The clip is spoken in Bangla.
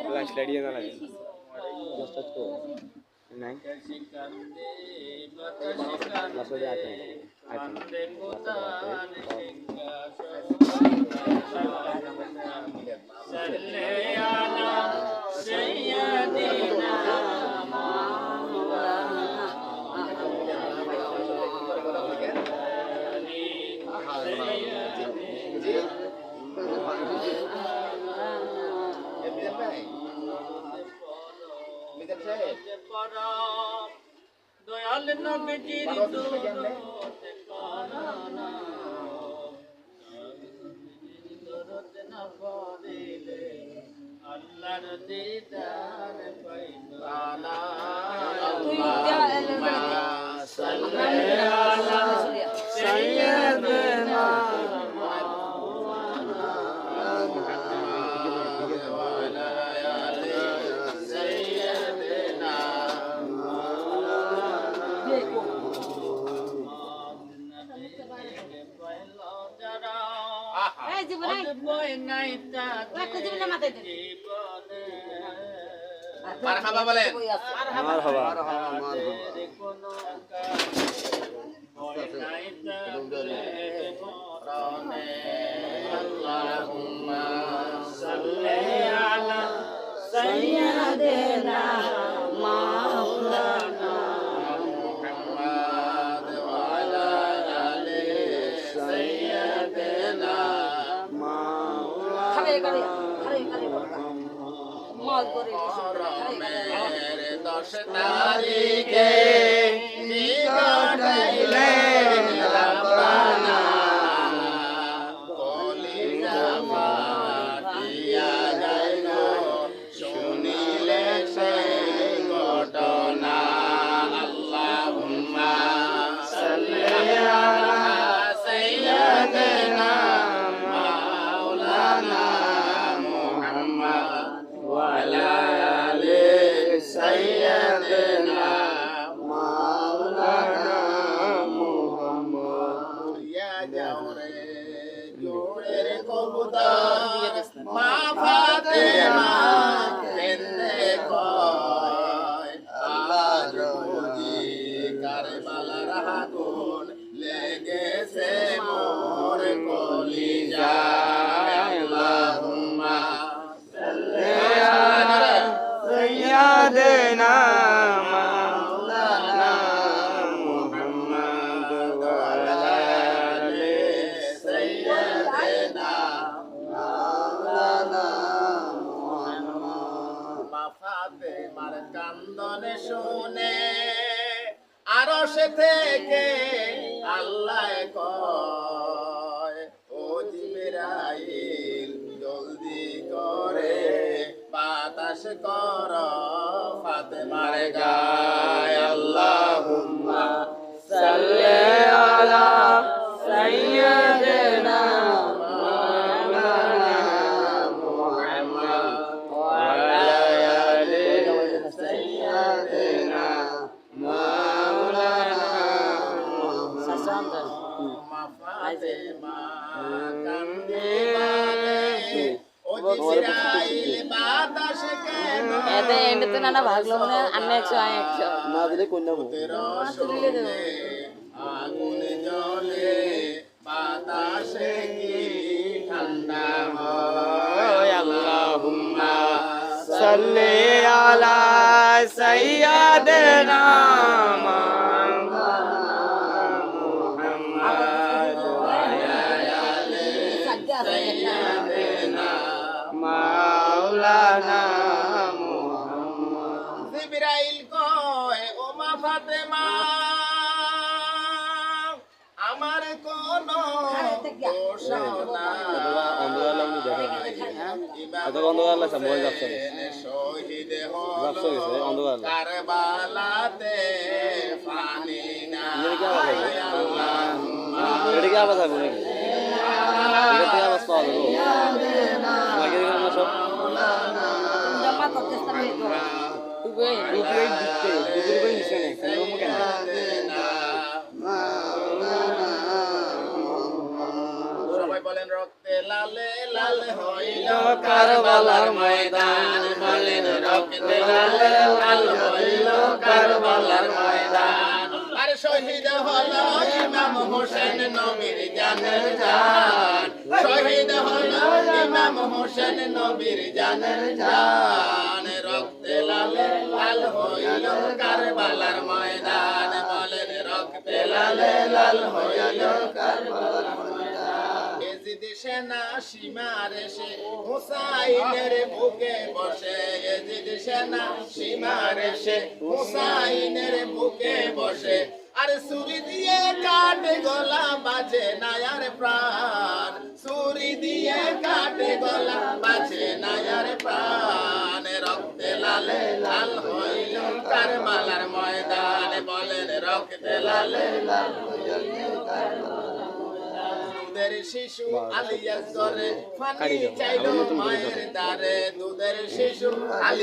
Flashlight ये ना लगे just touch को नहीं लास्ट में आते हैं দয়াল নবীজির দরুদ না পড়িলে আল্লাহর দিদার পাইবা না আল্লাহুম্মা সাল্লি আলা সাইয়্যিদিনা মারহাবা বলেন মারহাবা আল্লাহুম্মা সাল্লি আলা সাইয়্যিদিনা মাওলানা মুহাম্মদ ওয়া আলা আলি সাইয়্যিদিনা মেরে 10 তারিখে নিকটাইলেন রাব্বানা কলিজা ফাটিয়া যাইল শুনিলে সেই ঘটনা আল্লাহুম্মা সাল্লি আলা সাইয়্যিদিনা মাওলানা মুহাম্মদ ওয়া আলা আলি সাইয়্যিদিনা মাওলানা মুহাম্মদ ইয়া জাওরে জোরের কবুতর মা ফাতেমা কেন্দে কয় আল্লাহ রোজি কারবালার আগুন লেগেছে মোর কলিজায় আল্লাহুম্মা সাল্লি আলা সাইয়্যিদিনা মাওলানা মুহাম্মদ ওয়া আলা আলি সাইয়্যিদিনা মাওলানা মুহাম্মদ মা ফাতেমার কান্দনে শুনে আরশ থেকে আল্লাহ কয় ও জিবরাইল জলদি করে বাতাস কর ফাতেমার গায় আল্লাহুম্মা সাল্লি আলা সাইয়্যিদিনা মাওলানা মুহাম্মদ ওয়া আলা আলি সাইয়্যিদিনা মাওলানা ফাতেমা কান্দে বলে ও জিবরাইল বাতাস কেন এতে এন্ডতে না ভাগলো মানে আন্নে 100 আয় 100 না দিলে কোন নাম আগুন জ্বলে বাতাসে কি ঠান্ডা হয় আল্লাহুম্মা সাল্লি আলা সাইয়্যিদিনা মাওলানা মুহাম্মদ ওয়া আলা আলি সাইয়্যিদিনা মাওলানা মুহাম্মদ জিবরাইল কয় ও মা ফাতেমা আমার কোন দোষ শহীদ হলো কারবালাতে পানি না আল্লাহুম্মা এটা কি আওয়াজ হবে নাকি এটা কি আওয়াজ পাওয়া যাবে আগে দেখলাম সব জামা করতেছ না তুই দুপুরে দিতে দুপুরে করে নিছে না কেন কেন সবাই বলেন রক্তে লালে লাল হইল কারবালার ময়দান বলেন রক্তে লালে লাল হইল কারবালার ময়দান আর শহীদ হলো ইমাম হোসেন নবীর জানের জান শহীদ হলো ইমাম হোসেন নবীর জানের জান রক্তে লালে লাল হইল কারবালার ময়দান বলেন রক্তে লালে লাল হইল কারবালার ময়দান এজিদ সেনা সীমার এসে হুসাইনের বুকে বসে এজিদ সেনা সীমার এসে হুসাইনের বুকে বসে আর ছুরি দিয়ে কাটে গলা বাজে না আর প্রাণ ছুরি দিয়ে কাটে গলা বাজে না আর প্রাণ রক্তে লালে লাল হইল কারবালার ময়দান বলেন রক্তে লালে লাল হইল দুধের শিশু আলিয়া করে পানি চাইলো মায়ের দ্বারে দুধের শিশু আলিয়া